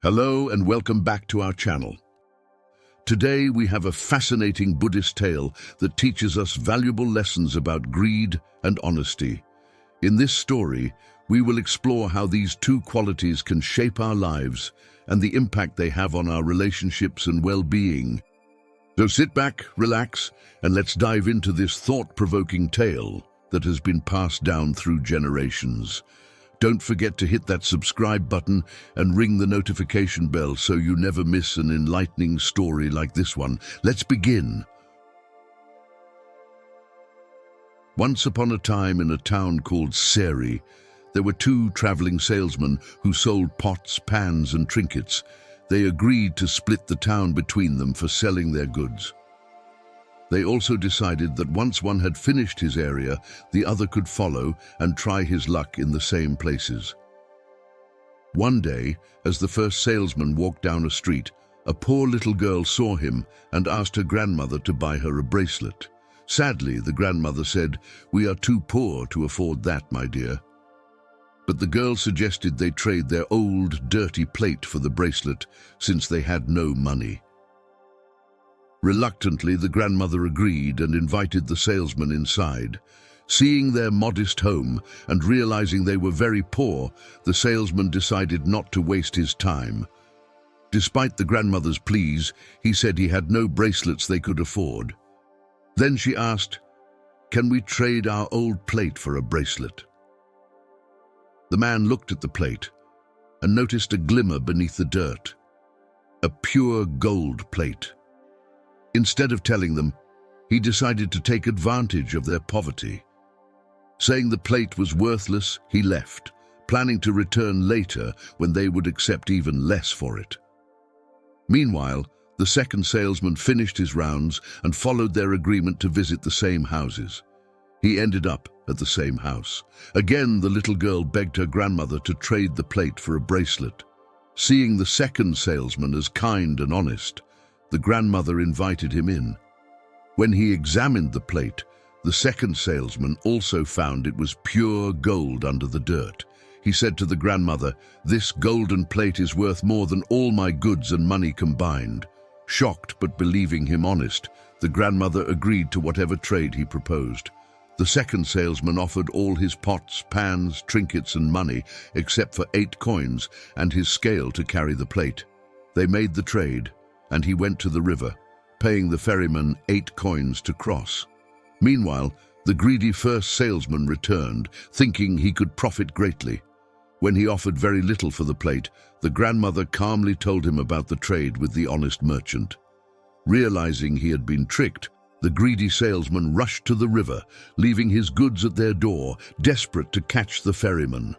Hello and welcome back to our channel. Today we have a fascinating Buddhist tale that teaches us valuable lessons about greed and honesty. In this story, we will explore how these two qualities can shape our lives and the impact they have on our relationships and well-being. So sit back, relax, and let's dive into this thought-provoking tale that has been passed down through generations. Don't forget to hit that subscribe button and ring the notification bell so you never miss an enlightening story like this one. Let's begin. Once upon a time in a town called Deceit, there were two traveling salesmen who sold pots, pans, and trinkets. They agreed to split the town between them for selling their goods. They also decided that once one had finished his area, the other could follow and try his luck in the same places. One day, as the first salesman walked down a street, a poor little girl saw him and asked her grandmother to buy her a bracelet. Sadly, the grandmother said, "We are too poor to afford that, my dear." But the girl suggested they trade their old, dirty plate for the bracelet, since they had no money. Reluctantly, the grandmother agreed and invited the salesman inside. Seeing their modest home and realizing they were very poor, the salesman decided not to waste his time. Despite the grandmother's pleas, he said he had no bracelets they could afford. Then she asked, "Can we trade our old plate for a bracelet?" The man looked at the plate and noticed a glimmer beneath the dirt. A pure gold plate. Instead of telling them, he decided to take advantage of their poverty. Saying the plate was worthless, he left, planning to return later when they would accept even less for it. Meanwhile, the second salesman finished his rounds and followed their agreement to visit the same houses. He ended up at the same house. Again, the little girl begged her grandmother to trade the plate for a bracelet. Seeing the second salesman as kind and honest, the grandmother invited him in. When he examined the plate, the second salesman also found it was pure gold under the dirt. He said to the grandmother, "This golden plate is worth more than all my goods and money combined." Shocked but believing him honest, the grandmother agreed to whatever trade he proposed. The second salesman offered all his pots, pans, trinkets, and money, except for 8 coins and his scale to carry the plate. They made the trade, and he went to the river, paying the ferryman 8 coins to cross. Meanwhile, the greedy first salesman returned, thinking he could profit greatly. When he offered very little for the plate, the grandmother calmly told him about the trade with the honest merchant. Realizing he had been tricked, the greedy salesman rushed to the river, leaving his goods at their door, desperate to catch the ferryman.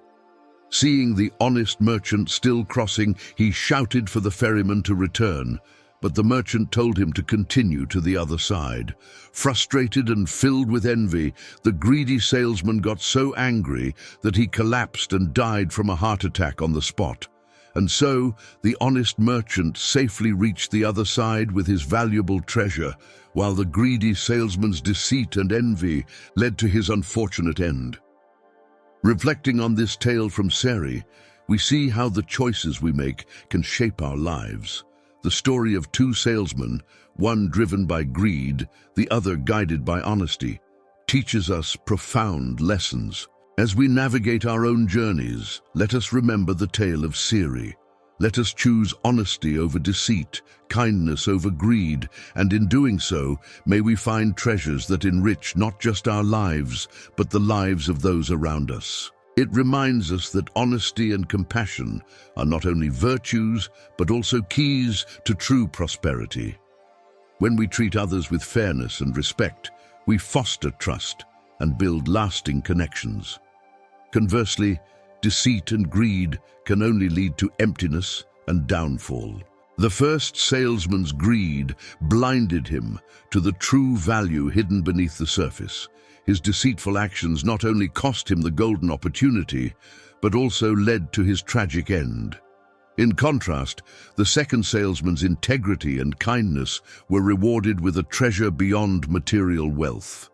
Seeing the honest merchant still crossing, he shouted for the ferryman to return, but the merchant told him to continue to the other side. Frustrated and filled with envy, the greedy salesman got so angry that he collapsed and died from a heart attack on the spot. And so, the honest merchant safely reached the other side with his valuable treasure, while the greedy salesman's deceit and envy led to his unfortunate end. Reflecting on this tale from Deceit, we see how the choices we make can shape our lives. The story of two salesmen, one driven by greed, the other guided by honesty, teaches us profound lessons. As we navigate our own journeys, let us remember the tale of Deceit. Let us choose honesty over deceit, kindness over greed, and in doing so, may we find treasures that enrich not just our lives, but the lives of those around us. It reminds us that honesty and compassion are not only virtues, but also keys to true prosperity. When we treat others with fairness and respect, we foster trust and build lasting connections. Conversely, deceit and greed can only lead to emptiness and downfall. The first salesman's greed blinded him to the true value hidden beneath the surface. His deceitful actions not only cost him the golden opportunity, but also led to his tragic end. In contrast, the second salesman's integrity and kindness were rewarded with a treasure beyond material wealth.